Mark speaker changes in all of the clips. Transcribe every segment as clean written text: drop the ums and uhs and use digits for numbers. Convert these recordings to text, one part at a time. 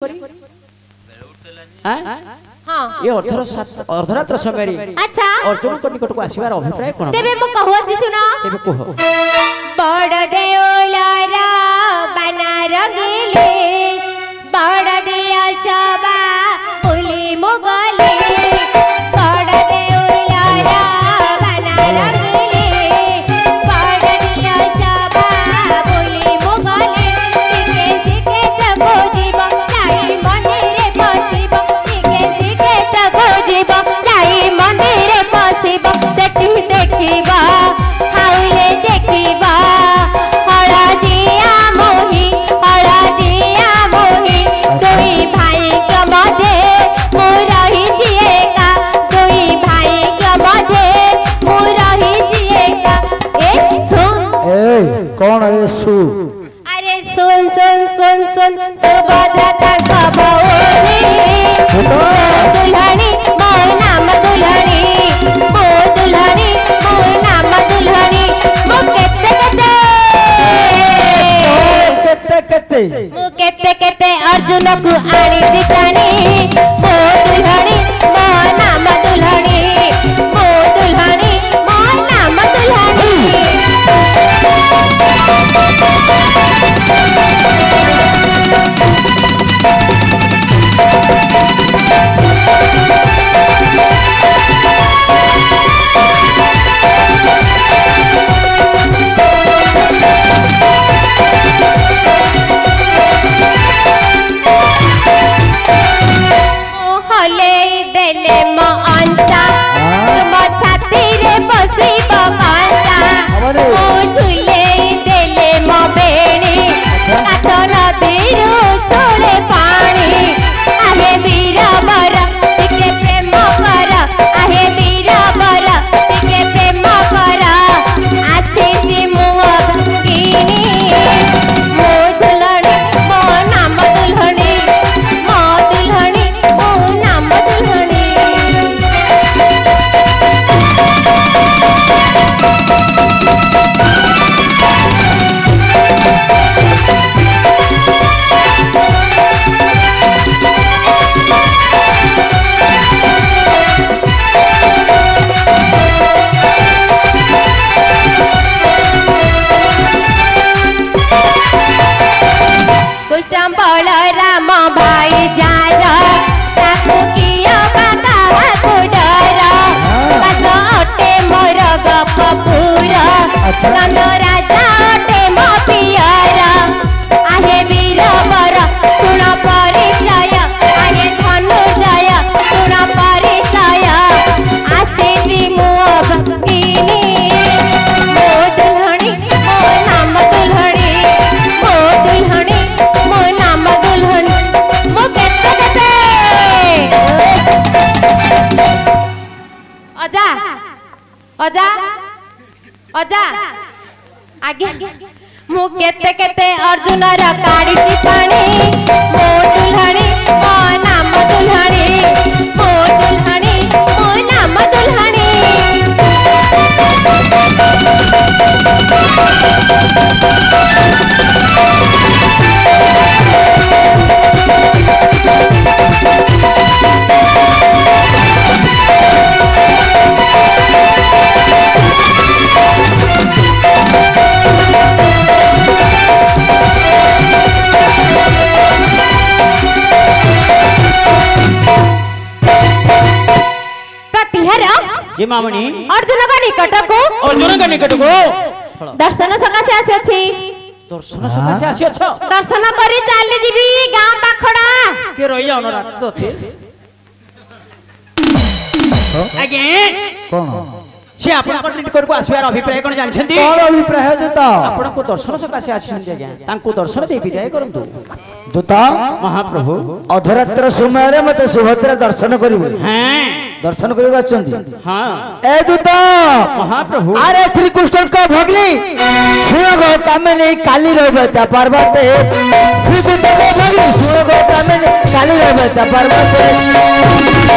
Speaker 1: ये अर्धरात्र समय
Speaker 2: अच्छा
Speaker 1: अर्जुन को निकट को आसीबार अभिप्राय कोन
Speaker 2: तेबे मो कहूची सुनो
Speaker 1: तेबे कह
Speaker 2: बड़ देओलारा बना रंगीले बड़ दिया सबा फुली मुगले बड़ देओलारा बना रंगीले बड़ दिया सबा फुली मुगले सिके तको जीव जाई मंदिरे पसिब सिके तको जीव जाई मंदिरे पसिब सेठी देखिबा हाउले देखिबा हळदिया मोही दुई भाई के मध्य मु रही जिएगा दुई भाई के मध्य मु रही जिएगा ए सुन
Speaker 3: कौन है सु
Speaker 2: अरे सुन सुन सुन सुन सुभद्रा तंका भौनी दुल्हनी मो नाम दुल्हनी मो दुल्हनी मो नाम दुल्हनी मो केते केते अर्जुन को आनी जितानी मो दुल्हनी मो नाम दुल्हनी मो दुल्हनी मो नाम दुल्हनी नंद राजा ओटे मो पियारा आहे वीर वर सुन परिचय आहे धनुजय सुन परिचय आसीती मो भगिनी मो दुल्हनी मो नाम दुल्हनी मो दुल्हनी मो नाम दुल्हनी मो केते केते अजा अजा अजा आगे मु केते केते अर्जुन र काड़ी पानी मो दुल्हनी मो नाम दुल्हनी मो दुल्हनी मो नाम दुल्हनी
Speaker 1: जी मामनी
Speaker 2: अर्जुन का निकट को दर्शन सकाशे आसी अछि
Speaker 1: दर्शन सकाशे आसी अछ
Speaker 2: दर्शन करी चाली जीवी गां पाखडा
Speaker 1: के रहि जाउन रात अछि आगे
Speaker 3: कौन
Speaker 1: से आपन निकट को आसीबार अभिप्राय कोन जानि छथि
Speaker 3: कौन अभिप्राय दूता
Speaker 1: आपन को दर्शन सकाशे आसी छथि आज्ञा तांको दर्शन दे विदाय करंतु
Speaker 3: दूता
Speaker 1: महाप्रभु
Speaker 3: अधरात्र समय रे मते सुभद्रा दर्शन करिवे
Speaker 1: हैं
Speaker 3: दर्शन करिवे आछंती
Speaker 1: हां
Speaker 3: ए दूता
Speaker 1: महाप्रभु
Speaker 3: अरे श्री कृष्ण का भगली सुयोग कामिनी काली रहबता पार्वती श्री कृष्ण का भगली सुयोग कामिनी काली रहबता पार्वती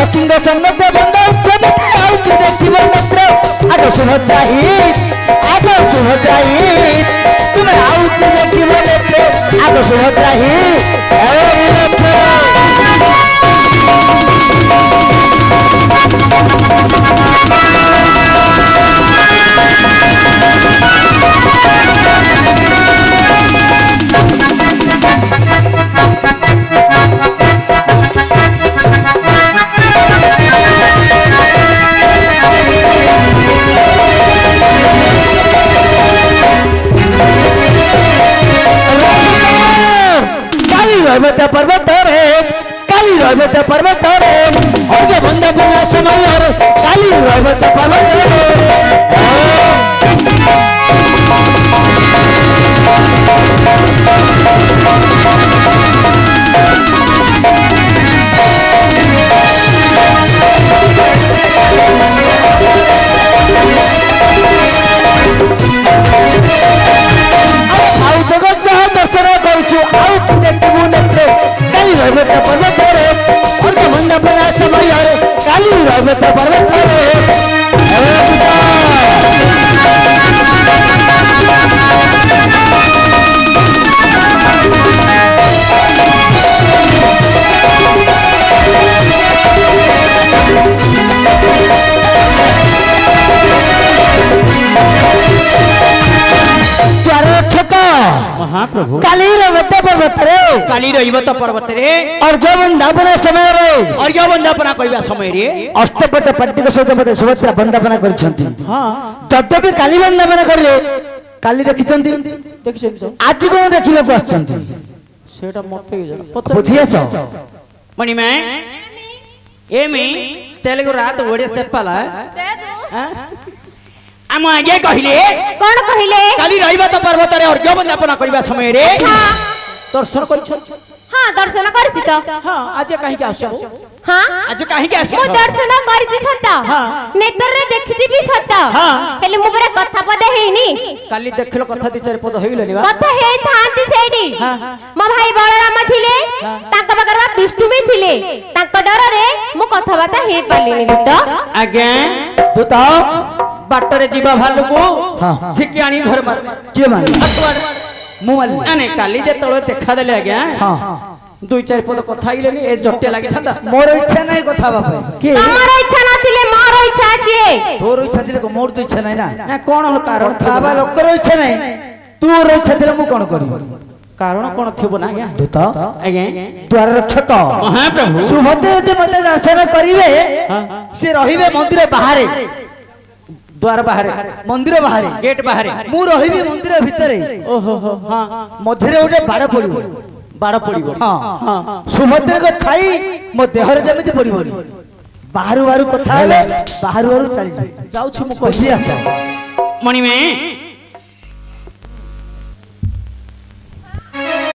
Speaker 3: सखिंग संगते बंद जमिते आउ कि देखिब मित्र आग सुभद्राही आग सुभद्राही तुम आउ कि देखिब मित्र आग सुभद्राही पर्वत रे काली रवत पर्वत रे और जो बंदा बोला समय रे काली रवत पर्वत रे आउ जगत जहाँ दर्शन करूछु आउ कि देखिबु नेत्र काली रवत पर्वत रे और जो बंदा बोला समय रे काली रवत पर्वत रे
Speaker 1: महाप्रभु
Speaker 3: काली रवत पर्वत रे
Speaker 1: काली रवत पर्वत रे
Speaker 3: अर्घ्य वंदना समय रे
Speaker 1: अर्घ्य वंदना करबा समय रे
Speaker 3: अष्टपट पाटिक सहित मते सुभद्रा वंदना करछंती
Speaker 1: हां
Speaker 3: जदि काली वंदना करले काली देखिछंती
Speaker 1: देखिछंती
Speaker 3: आज कोन देखिବାକୁ आछंती
Speaker 1: सेटा मते
Speaker 3: बुझियस
Speaker 1: मणि में एमी तेलुगु रात ओडिया सेपाला हम आगे कहिले
Speaker 2: कौन कहिले
Speaker 1: काली रवत पर्वत रे अर्घ्य वंदना करबा समय रे दर्शन करछ
Speaker 2: हां दर्शन करछि तो
Speaker 1: हां आज काहे के आछो
Speaker 2: हां
Speaker 1: आज काहे के आछो
Speaker 2: मु दर्शन करछि सत
Speaker 1: हां
Speaker 2: नेतर रे देखछि भी सत
Speaker 1: हां
Speaker 2: हेले मु पूरा कथा पद हेनी
Speaker 1: काली देखलो कथा दी चार पद होइलनि बा
Speaker 2: कथा हे थांती सेडी मो भाई बलराम थिले तांका बगरवा विष्णु भी थिले तांका डर रे मु कथा बाता हे पालिनी दूत
Speaker 1: आगे दूत बाटरे जीवा भालू को झिकी आनी घर मार
Speaker 3: के मान मु मान
Speaker 1: अने काली जे तळे देखा देले आगे हां दुई चार पद कथा आइलेनी ए जट्टे लागि थांदा
Speaker 3: मोर इच्छा नै कथा बापे
Speaker 2: के हमर इच्छा नथिले मोर इच्छा अछि
Speaker 3: तोर इच्छा दिले को मोर तो इच्छा नै ना
Speaker 1: ना कोन हो कारण
Speaker 3: थाबा लोकर इच्छा नै तोर इच्छा दिले मु कोन करी
Speaker 1: कारण कोन थिबो ना आगे
Speaker 3: दूत
Speaker 1: आगे
Speaker 3: द्वार रक्षक
Speaker 1: महाप्रभु
Speaker 3: सुभद्रा यदि मते दर्शन करिवे से रहिबे मंदिर बाहरे
Speaker 1: द्वार बाहर
Speaker 3: मंदिर बाहरे
Speaker 1: गेट बाहर
Speaker 3: मु रहिबी मंदिर भितरे
Speaker 1: ओहो हो हां
Speaker 3: मझरे ओटे बाड़ पड़िबो
Speaker 1: बाड़ पड़िबो
Speaker 3: हां
Speaker 1: हां
Speaker 3: सुभद्रा को छाई मो देहरे जेमिति पड़िबो बाहरु बाहरु कथा हेले बाहरु बाहरु चली
Speaker 1: जाऊ छु मु
Speaker 3: बसी आस
Speaker 1: मणि में